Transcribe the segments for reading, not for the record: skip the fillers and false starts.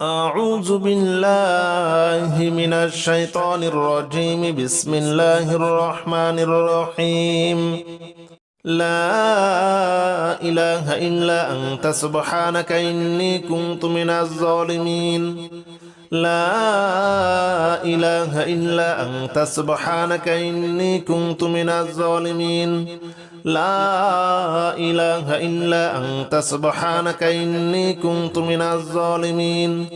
أعوذ بالله من الشيطان الرجيم. بسم الله الرحمن الرحيم. لا إله إلا أنت سبحانك إني كنت من الظالمين. لا إله إلا أنت سبحانك إني كنت من الظالمين. لا إله إلا أنت سبحانك إني كنت من الظالمين.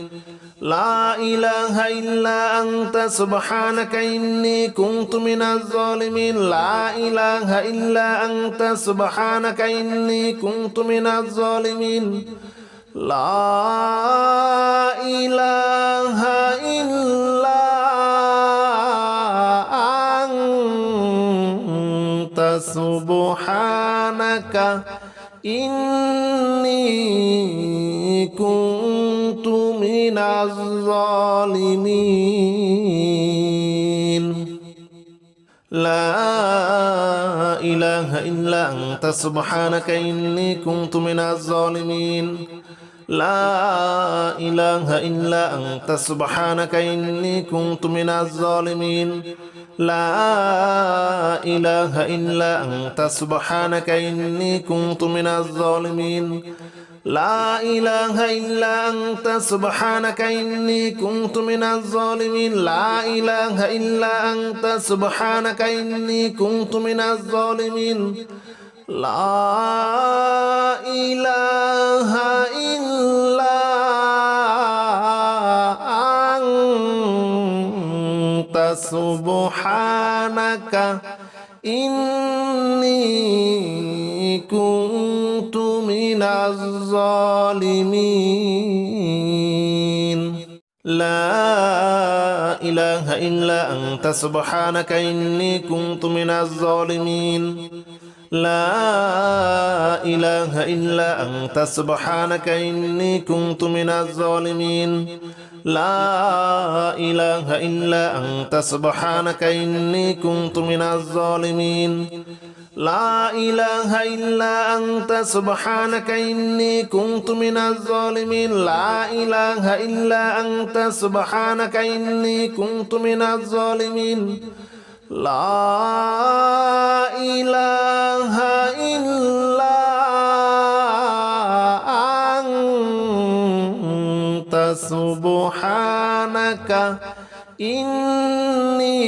لا إله إلا أنت سبحانك إني كنت من الظالمين. لا إله إلا أنت سبحانك إني كنت من الظالمين. لا إله إلا أنت سبحانك إني كنت من الظالمين. لا إله إلا أنت سبحانك إني كنت من الظالمين. لا إله إلا أنت سبحانك إني كنت من الظالمين. لا إله إلا أنت سبحانك إني كنت من الظالمين. لا إله إلا أنت سبحانك إني كنت من الظالمين. لا إله إلا أنت سبحانك إني كنت من الظالمين. لا إله إلا أنت سبحانك إني كنت من الظالمين. لا إله إلا أنت سبحانك إني كنت من الظالمين. لا إله إلا أنت سبحانك إني كنت من الظالمين. لا إله إلا أنت سبحانك إني كنت من الظالمين. لا إله إلا أنت سبحانك إني كنت من الظالمين. لا إله إلا أنت سبحانك إني كنت من الظالمين. لا إله إلا أنت سبحانك إني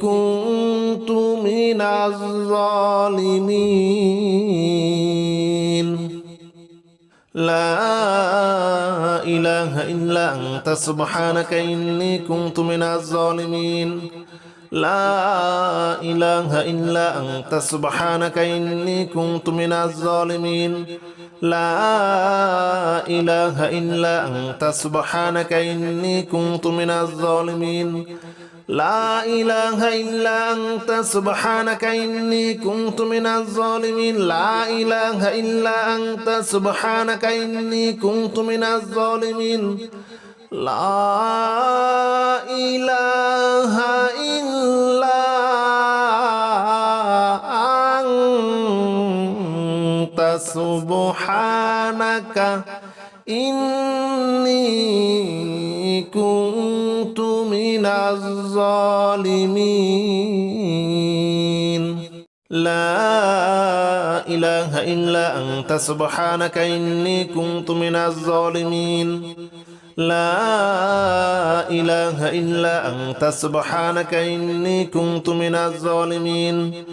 كنت من الظالمين. لا إله إلا أنت سبحانك إني كنت من الظالمين. لا إله إلا أنت سبحانك إني كنت من الظالمين. لا إله إلا أنت سبحانك إني كنت من الظالمين. لا إله إلا أنت سبحانك إني كنت من الظالمين. لا إله إلا أنت سبحانك إني كنت من الظالمين. لا إله إلا أنت سبحانك إني كنت من الظالمين. لا إله إلا أنت سبحانك إني كنت من الظالمين. لا إله إلا أنت سبحانك إني كنت من الظالمين.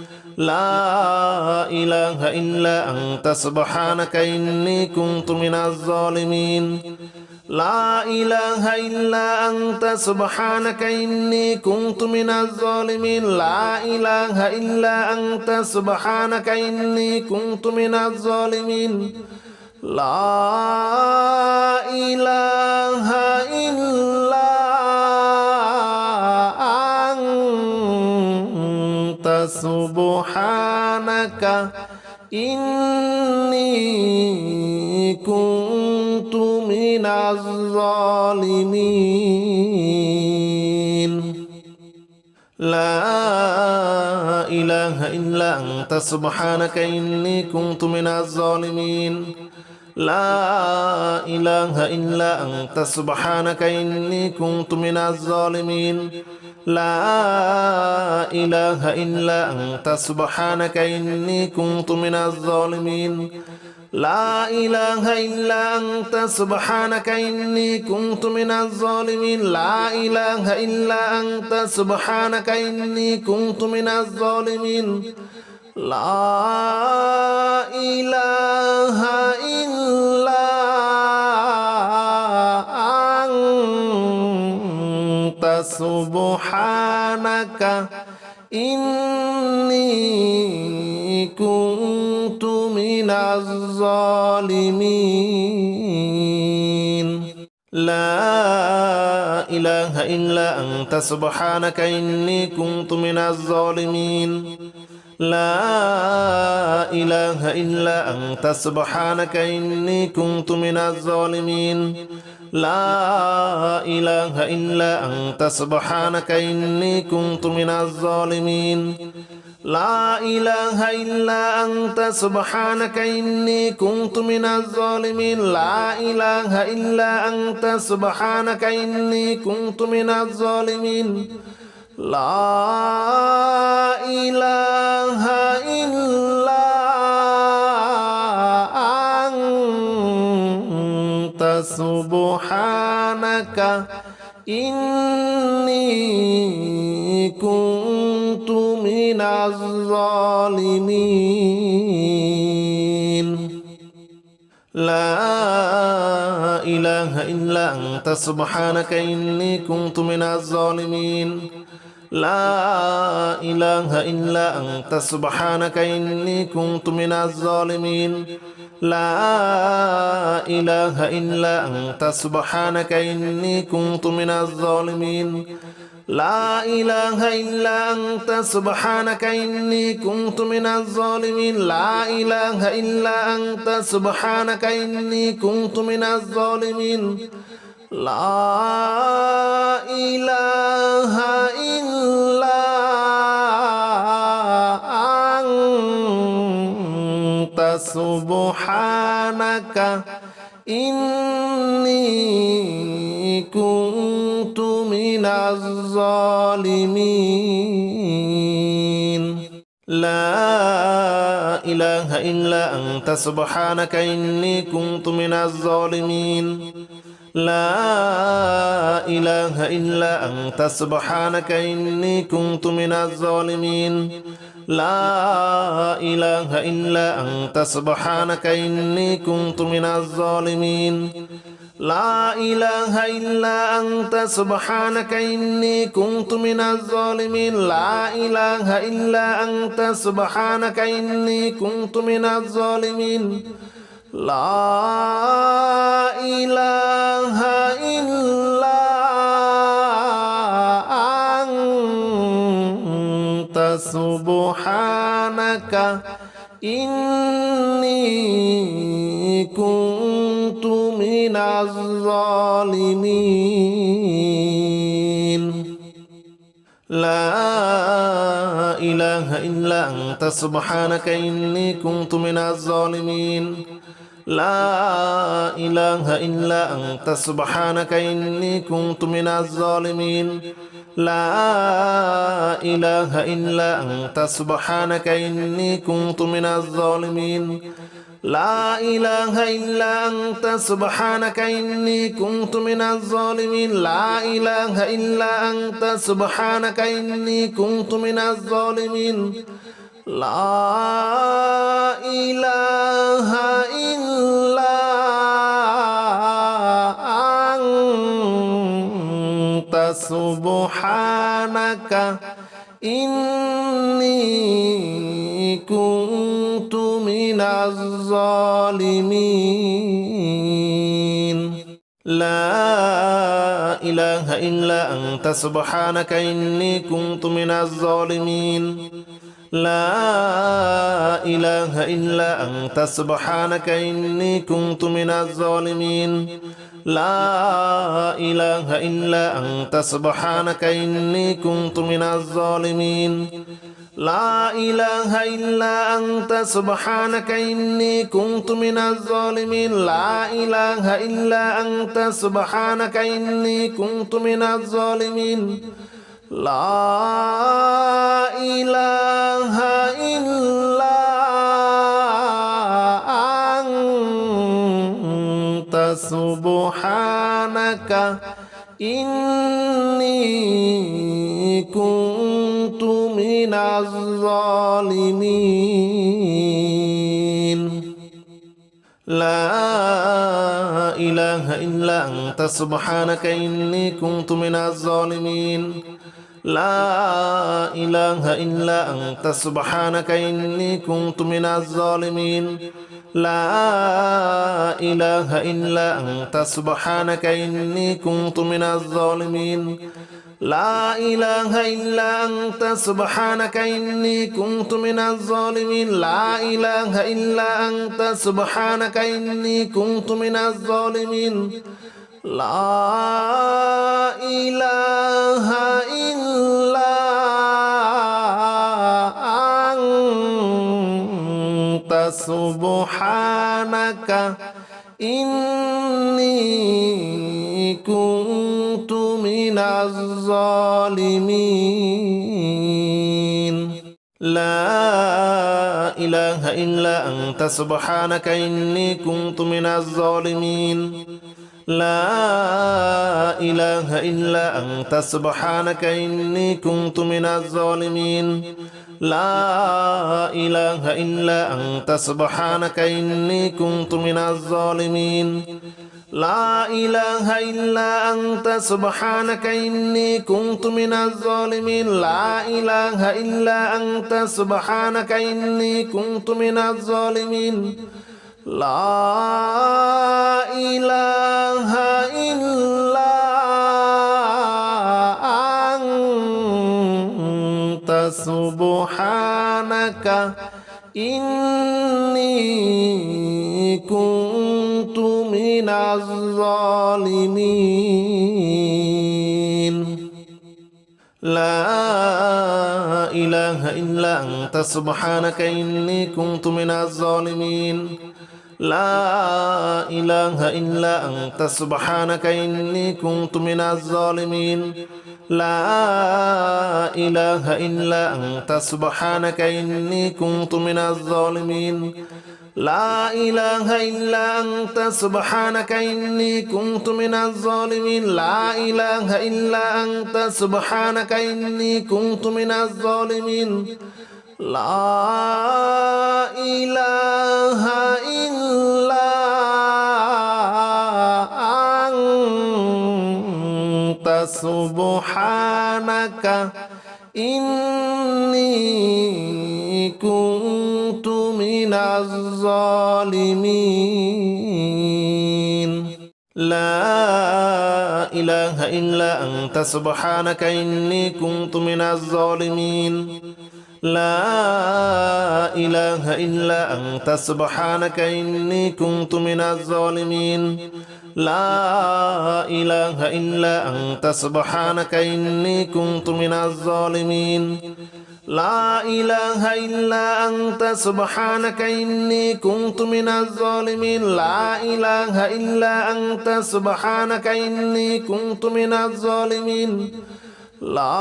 لا إله إلا أنت سبحانك إني كنت من الظالمين. لا إله إلا أنت سبحانك إني كنت من الظالمين. لا إله إلا أنت سبحانك إني كنت من الظالمين. لا إله إلا أنت سبحانك إني كنت من الظالمين. لا إله إلا أنت سبحانك إني كنت من الظالمين. لا إله إلا أنت سبحانك إني كنت من الظالمين لا إله إلا أنت سبحانك إني كنت من الظالمين لا إله إلا أنت سبحانك إني كنت من الظالمين لا إله إلا أنت سبحانك إني كنت من الظالمين لا إله إلا أنت سبحانك إني كنت من الظالمين لا إله إلا أنت سبحانك إني كنت من الظالمين لا إله إلا أنت سبحانك إني كنت من الظالمين لا إله إلا أنت سبحانك إني كنت من الظالمين لا إله إلا أنت سبحانك إني كنت من الظالمين لا إله إلا أنت سبحانك إني كنت من الظالمين لا إله إلا أنت سبحانك إني كنت من الظالمين لا إله إلا أنت سبحانك إني كنت من الظالمين لا إله إلا أنت سبحانك إني كنت من الظالمين لا إله إلا أنت سبحانك إني كنت من الظالمين لا إله إلا أنت سبحانك إني كنت من الظالمين لا إله إلا أنت سبحانك إني كنت من الظالمين لا إله إلا أنت سبحانك إني كنت من الظالمين لا إله إلا أنت سبحانك إني كنت من الظالمين لا إله إلا أنت سبحانك إني كنت من الظالمين لا إله إلا أنت سبحانك إني كنت من الظالمين لا إله إلا أنت سبحانك إني كنت من الظالمين لا إله إلا أنت سبحانك إني كنت من الظالمين لا إله إلا أنت سبحانك إني كنت من الظالمين لا إله إلا أنت سبحانك إني كنت من الظالمين لا إله إلا أنت سبحانك إني كنت من الظالمين لا إله إلا أنت سبحانك إني كنت من الظالمين لا إله إلا أنت سبحانك إني كنت من الظالمين لا إله إلا أنت سبحانك إني كنت من الظالمين لا إله إلا أنت سبحانك إني كنت من الظالمين لا إله إلا أنت سبحانك إني كنت من الظالمين لا إله إلا أنت سبحانك إني كنت من الظالمين لا إله إلا أنت سبحانك إني كنت من الظالمين لا إله إلا أنت سبحانك إني كنت من الظالمين لا إله إلا أنت سبحانك إني كنت من الظالمين لا إله إلا أنت سبحانك إني كنت من الظالمين لا إله إلا أنت سبحانك إني كنت من الظالمين لا إله إلا أنت سبحانك إني كنت من الظالمين لا إله إلا أنت سبحانك إني كنت من الظالمين لا إله إلا أنت سبحانك إني كنت من الظالمين لا إله إلا أنت سبحانك إني كنت من الظالمين لا إله إلا أنت سبحانك إني كنت من الظالمين لا إله إلا أنت سبحانك إني كنت من الظالمين لا إله إلا أنت سبحانك إني كنت من الظالمين لا إله إلا أنت سبحانك إني كنت من الظالمين لا إله إلا أنت سبحانك إني كنت من الظالمين لا إله إلا أنت سبحانك إني كنت من الظالمين لا إله إلا أنت سبحانك إني كنت من الظالمين لا إله إلا أنت سبحانك إني كنت من الظالمين لا إله إلا أنت سبحانك إني كنت من الظالمين لا إله إلا أنت سبحانك إني كنت من الظالمين لا إله إلا أنت سبحانك إني كنت من الظالمين لا إله إلا أنت سبحانك إني كنت من الظالمين لا إله إلا أنت سبحانك إني كنت من الظالمين لا إله إلا أنت سبحانك إني كنت من الظالمين لا إله إلا أنت سبحانك إني كنت من الظالمين لا إله إلا أنت سبحانك إني كنت من الظالمين لا إله إلا أنت سبحانك إني كنت من الظالمين لا إله إلا أنت سبحانك إني كنت من الظالمين لا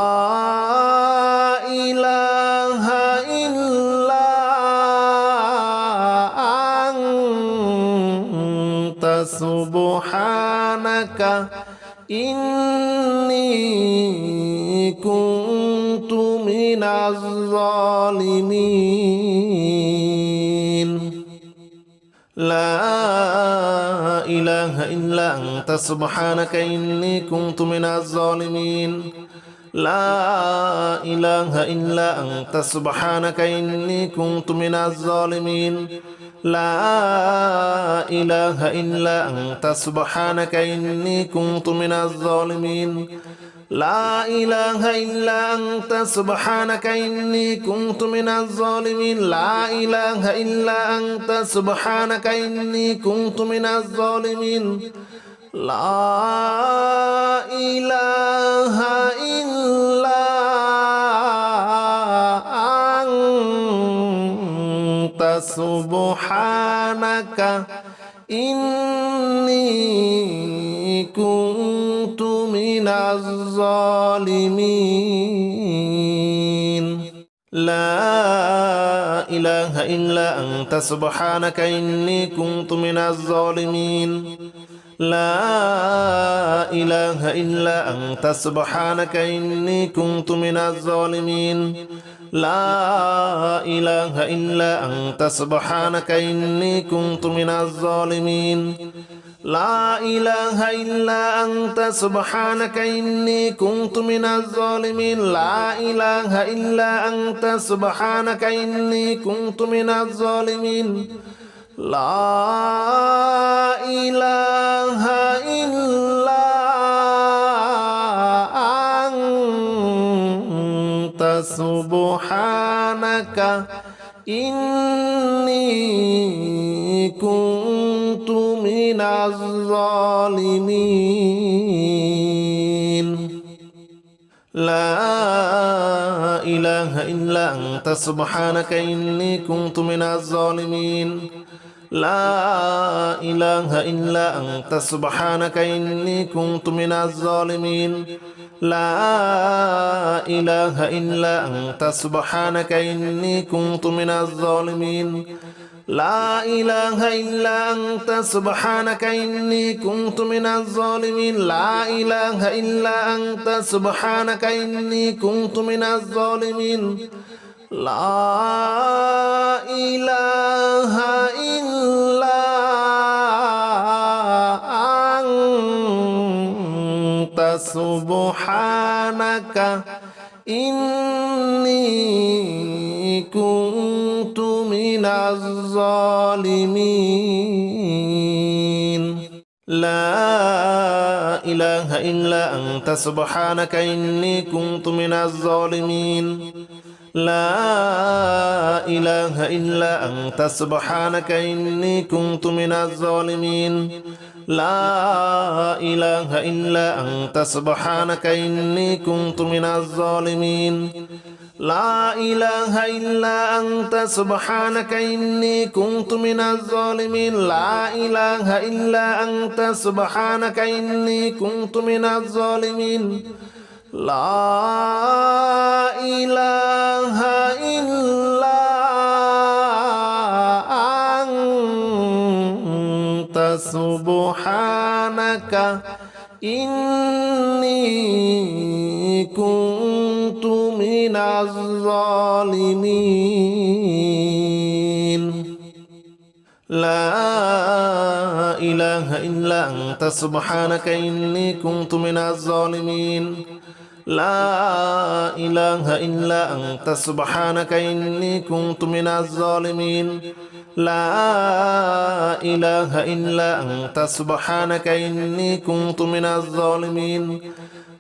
إله إلا أنت سبحانك إني كنت من الظالمين لا إله إلا أنت سبحانك إني كنت من الظالمين لا إله إلا أنت سبحانك إني كنت من الظالمين لا إله إلا أنت سبحانك إني كنت من الظالمين لا إله إلا أنت سبحانك إني كنت من الظالمين لا إله إلا أنت سبحانك إني كنت من الظالمين لا إله إلا سبحانك إني كنت من الظالمين لا إله إلا أنت سبحانك إني كنت من الظالمين لا إله إلا أنت سبحانك إني كنت من الظالمين لا إله إلا أنت سبحانك إني كنت من الظالمين لا إله إلا أنت سبحانك إني كنت من الظالمين لا إله إلا أنت سبحانك إني كنت من الظالمين لا إله إلا أنت سبحانك إني كنت من الظالمين لا إله إلا أنت سبحانك إني كنت من الظالمين لا إله إلا أنت سبحانك إني كنت من الظالمين لا إله إلا أنت سبحانك إني كنت من الظالمين لا إله إلا أنت سبحانك إني كنت من الظالمين لا إله إلا أنت سبحانك إني كنت من الظالمين لا إله إلا أنت سبحانك إني كنت من الظالمين لا إله إلا أنت سبحانك إني كنت من الظالمين لا إله إلا أنت سبحانك إني كنت من الظالمين لا إله إلا أنت سبحانك إني كنت من الظالمين لا إله إلا أنت سبحانك إني كنت من الظالمين لا إله إلا أنت سبحانك إني كنت من الظالمين لا إله إلا أنت سبحانك إني كنت من الظالمين لا إله إلا أنت سبحانك إني كنت من الظالمين لا إله إلا أنت سبحانك إني كنت من الظالمين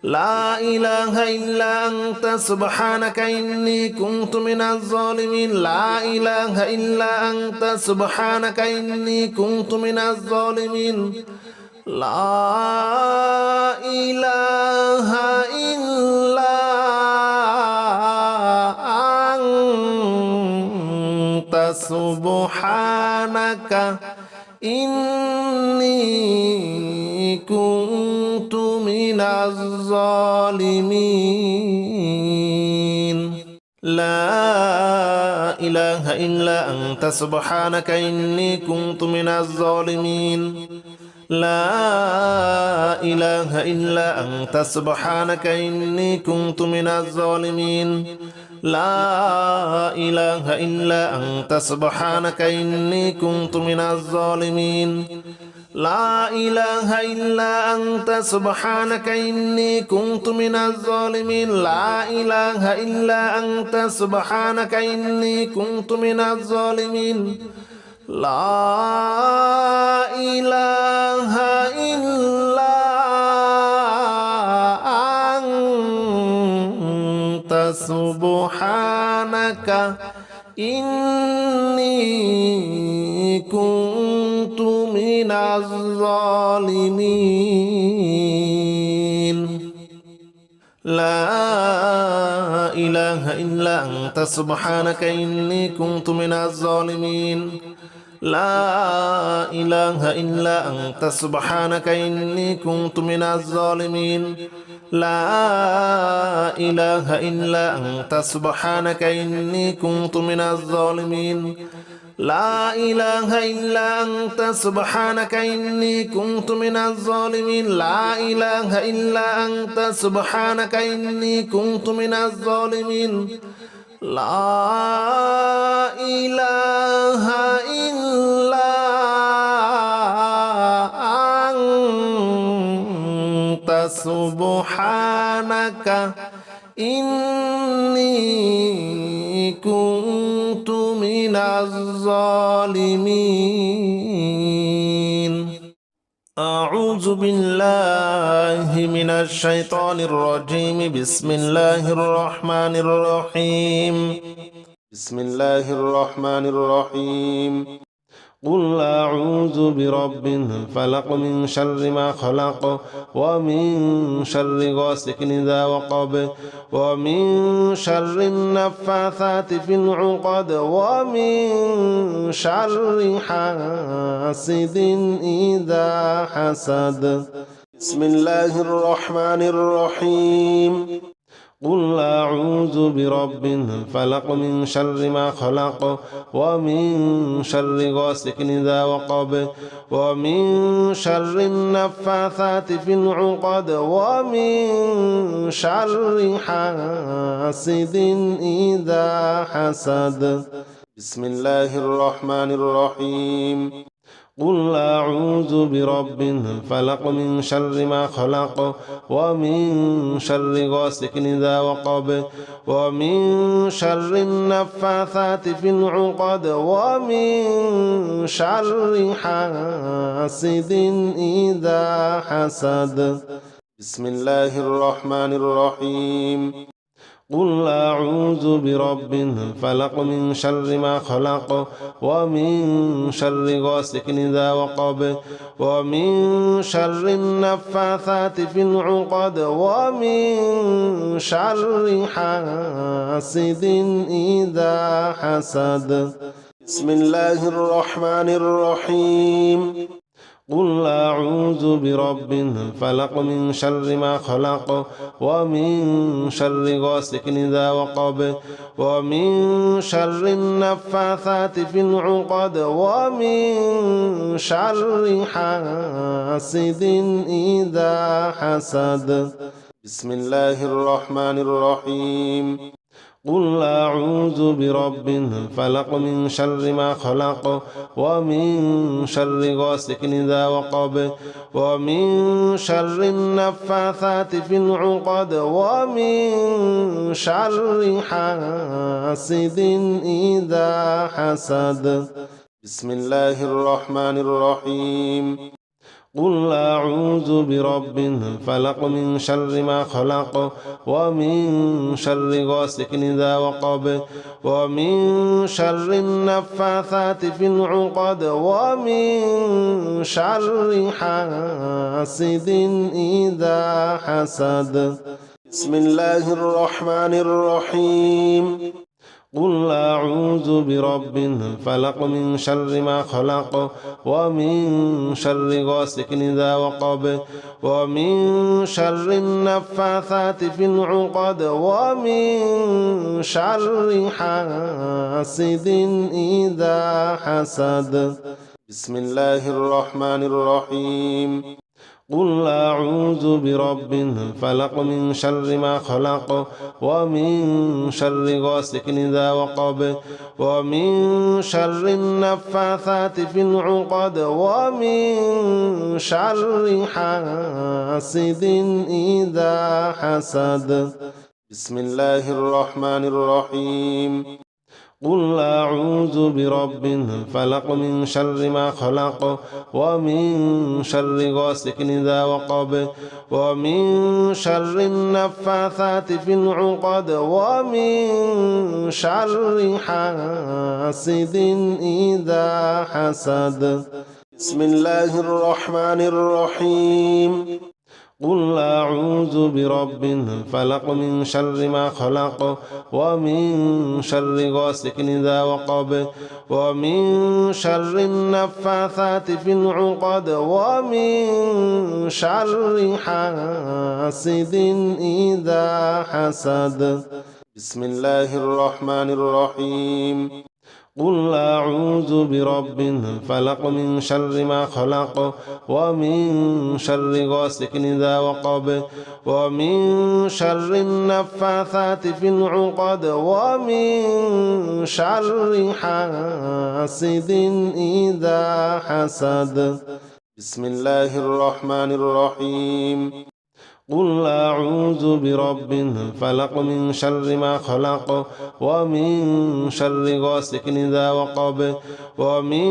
لا إله إلا أنت سبحانك إني كنت من الظالمين لا إله إلا أنت سبحانك إني كنت من الظالمين لا إله إلا أنت سبحانك إني كنت من الظالمين لا إله إلا أنت سبحانك إني كنت من الظالمين لا إله إلا أنت سبحانك إني كنت من الظالمين لا إله إلا أنت سبحانك إني كنت من الظالمين لا إله إلا أنت سبحانك إني كنت من الظالمين لا إله إلا أنت سبحانك إني كنت من الظالمين لا إله إلا أنت سبحانك إني كنت من الظالمين لا إله إلا أنت سبحانك إني كنت من الظالمين لا إله إلا أنت سبحانك إني كنت من الظالمين لا إله إلا أنت سبحانك إني كنت من الظالمين لا إله إلا أنت سبحانك إني كنت من الظالمين لا إله إلا أنت سبحانك إني كنت من الظالمين لا إله إلا أنت سبحانك إني كنت من الظالمين لا إله إلا أنت سبحانك إني كنت من الظالمين أعوذ بالله من الشيطان الرجيم بسم الله الرحمن الرحيم بسم الله الرحمن الرحيم قل أعوذ برب الفلق من شر ما خلق ومن شر غاسق إذا وقب ومن شر النفاثات في العقد ومن شر حاسد إذا حسد بسم الله الرحمن الرحيم قل أعوذ برب الفلق من شر ما خلق ومن شر غاسق إذا وقب ومن شر النفاثات في العقد ومن شر حاسد إذا حسد بسم الله الرحمن الرحيم قل أعوذ برب الفلق من شر ما خلق ومن شر غاسق إذا وقب ومن شر النفاثات في العقد ومن شر حاسد إذا حسد بسم الله الرحمن الرحيم قل أعوذ برب الفلق من شر ما خلق ومن شر غاسق إذا وقب ومن شر النفاثات في العقد ومن شر حاسد إذا حسد بسم الله الرحمن الرحيم قل أعوذ برب الفلق من شر ما خلق ومن شر غاسق إذا وقب ومن شر النفاثات في العقد ومن شر حاسد إذا حسد بسم الله الرحمن الرحيم قل أعوذ برب الفلق من شر ما خلق ومن شر غاسق إذا وقب ومن شر النفاثات في العقد ومن شر حاسد إذا حسد بسم الله الرحمن الرحيم قل أعوذ برب الفلق من شر ما خلق ومن شر غاسق إذا وقب ومن شر النفاثات في العقد ومن شر حاسد إذا حسد بسم الله الرحمن الرحيم قل أعوذ برب الفلق من شر ما خلق ومن شر غاسق إذا وقب ومن شر النفاثات في العقد ومن شر حاسد إذا حسد بسم الله الرحمن الرحيم قل أعوذ برب الفلق من شر ما خلق ومن شر غاسق إذا وقب ومن شر النفاثات في العقد ومن شر حاسد إذا حسد بسم الله الرحمن الرحيم قل أعوذ برب الفلق من شر ما خلق ومن شر غاسق إذا وقب ومن شر النفاثات في العقد ومن شر حاسد إذا حسد بسم الله الرحمن الرحيم قل أعوذ برب الفلق من شر ما خلق ومن شر غاسق إذا وقب ومن شر النفاثات في العقد ومن شر حاسد إذا حسد. بسم الله الرحمن الرحيم. قل أعوذ برب الفلق من شر ما خلق ومن شر غاسق إذا وقب ومن شر النفاثات في العقد ومن شر حاسد إذا حسد. بسم الله الرحمن الرحيم. قل أعوذ برب الفلق من شر ما خلق ومن شر غاسق إذا وقب ومن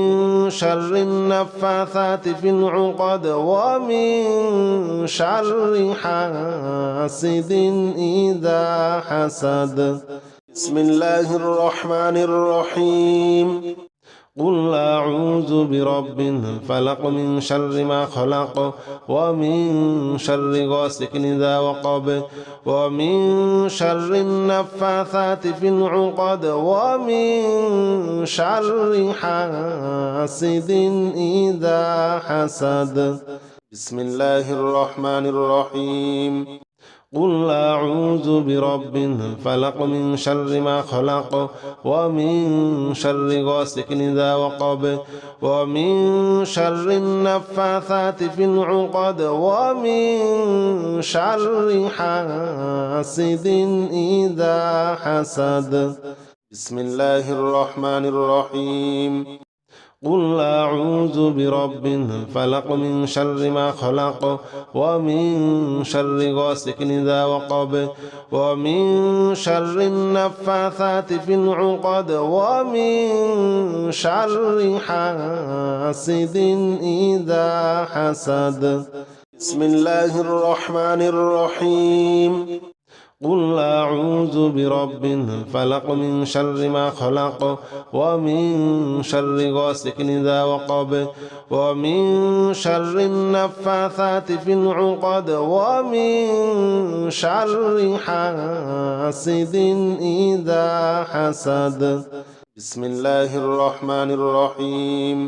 شر النفاثات في العقد ومن شر حاسد إذا حسد. بسم الله الرحمن الرحيم. قل أعوذ برب الفلق من شر ما خلق ومن شر غاسق إذا وقب ومن شر النفاثات في العقد ومن شر حاسد إذا حسد. بسم الله الرحمن الرحيم. قل أعوذ برب الفلق من شر ما خلق ومن شر غاسق إذا وقب ومن شر النفاثات في العقد ومن شر حاسد إذا حسد. بسم الله الرحمن الرحيم. قل أعوذ برب الفلق من شر ما خلق ومن شر غاسق إذا وقب ومن شر النفاثات في العقد ومن شر حاسد إذا حسد. بسم الله الرحمن الرحيم. قل أعوذ برب الفلق من شر ما خلق ومن شر غاسق إذا وقب ومن شر النفاثات في العقد ومن شر حاسد إذا حسد. بسم الله الرحمن الرحيم.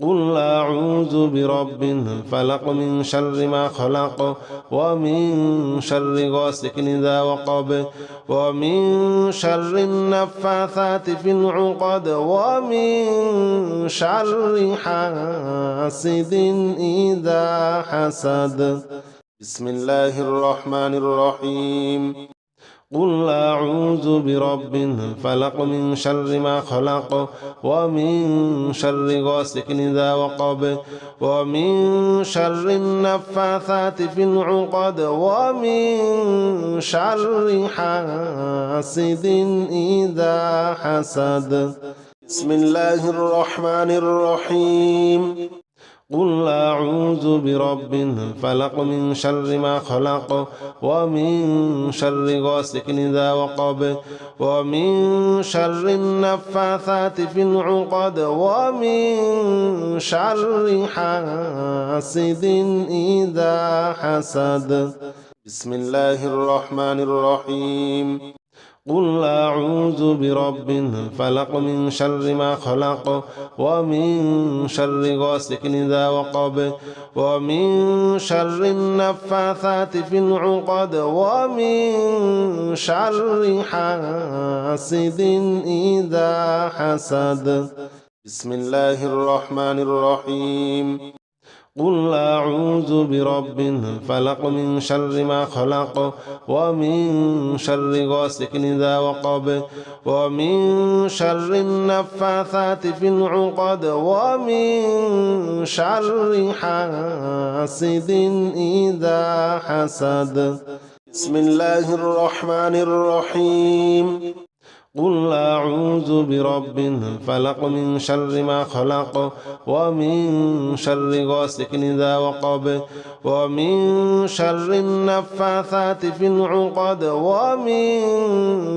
قل أعوذ برب الفلق من شر ما خلق ومن شر غاسق إذا وقب ومن شر النفاثات في العقد ومن شر حاسد إذا حسد. بسم الله الرحمن الرحيم. قل أعوذ برب الفلق من شر ما خلق ومن شر غاسق إذا وقب ومن شر النفاثات في العقد ومن شر حاسد إذا حسد. بسم الله الرحمن الرحيم. قل أعوذ برب الفلق من شر ما خلق ومن شر غاسق إذا وقب ومن شر النفاثات في العقد ومن شر حاسد إذا حسد. بسم الله الرحمن الرحيم. قل أعوذ برب الفلق من شر ما خلق ومن شر غاسق إذا وقب ومن شر النفاثات في العقد ومن شر حاسد إذا حسد. بسم الله الرحمن الرحيم. قل أعوذ برب الفلق من شر ما خلق ومن شر غاسق إذا وقب ومن شر النفاثات في العقد ومن شر حاسد إذا حسد. بسم الله الرحمن الرحيم. قل أعوذ برب الفلق من شر ما خلق ومن شر غاسق إذا وقب ومن شر النفاثات في العقد ومن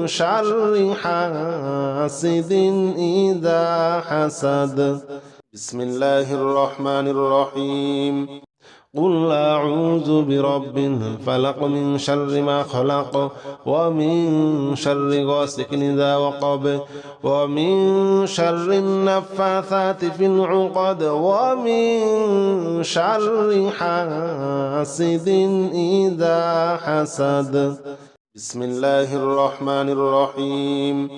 شر حاسد إذا حسد. بسم الله الرحمن الرحيم. قل أعوذ برب الفلق من شر ما خلق ومن شر غاسق إذا وقب ومن شر النفاثات في العقد ومن شر حاسد إذا حسد. بسم الله الرحمن الرحيم.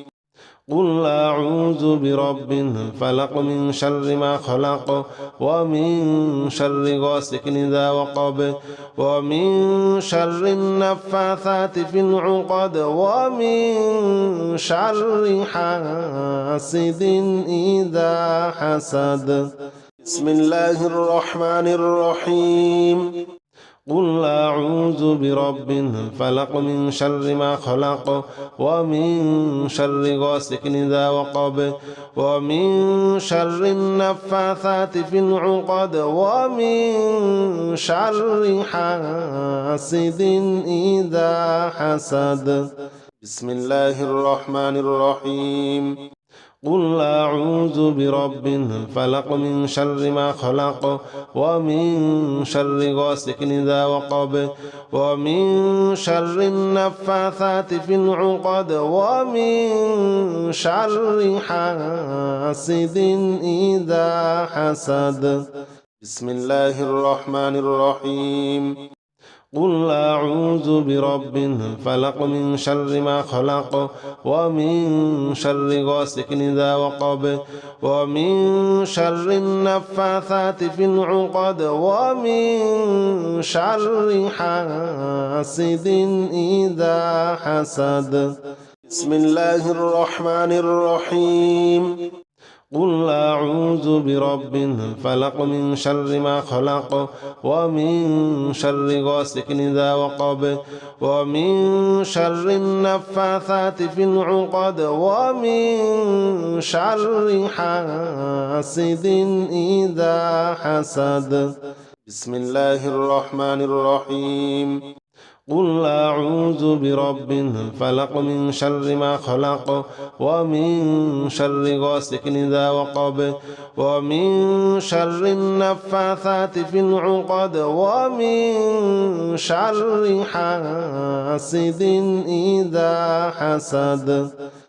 قل أعوذ برب الفلق من شر ما خلق ومن شر غاسق إذا وقب ومن شر النفاثات في العقد ومن شر حاسد إذا حسد. بسم الله الرحمن الرحيم. قل أعوذ برب الفلق من شر ما خلق ومن شر غاسق إذا وقب ومن شر النفاثات في العقد ومن شر حاسد إذا حسد. بسم الله الرحمن الرحيم. قل أعوذ برب الفلق من شر ما خلق ومن شر غاسق إذا وقب ومن شر النفاثات في العقد ومن شر حاسد إذا حسد. بسم الله الرحمن الرحيم. قل أعوذ برب الفلق من شر ما خلق ومن شر غاسق إذا وقب ومن شر النفاثات في العقد ومن شر حاسد إذا حسد. بسم الله الرحمن الرحيم. قل أعوذ برب الفلق من شر ما خلق ومن شر غاسق إذا وقب ومن شر النفاثات في العقد ومن شر حاسد إذا حسد. بسم الله الرحمن الرحيم. قل أعوذ برب الفلق من شر ما خلق ومن شر غاسق إذا وقب ومن شر النفاثات في العقد ومن شر حاسد إذا حسد.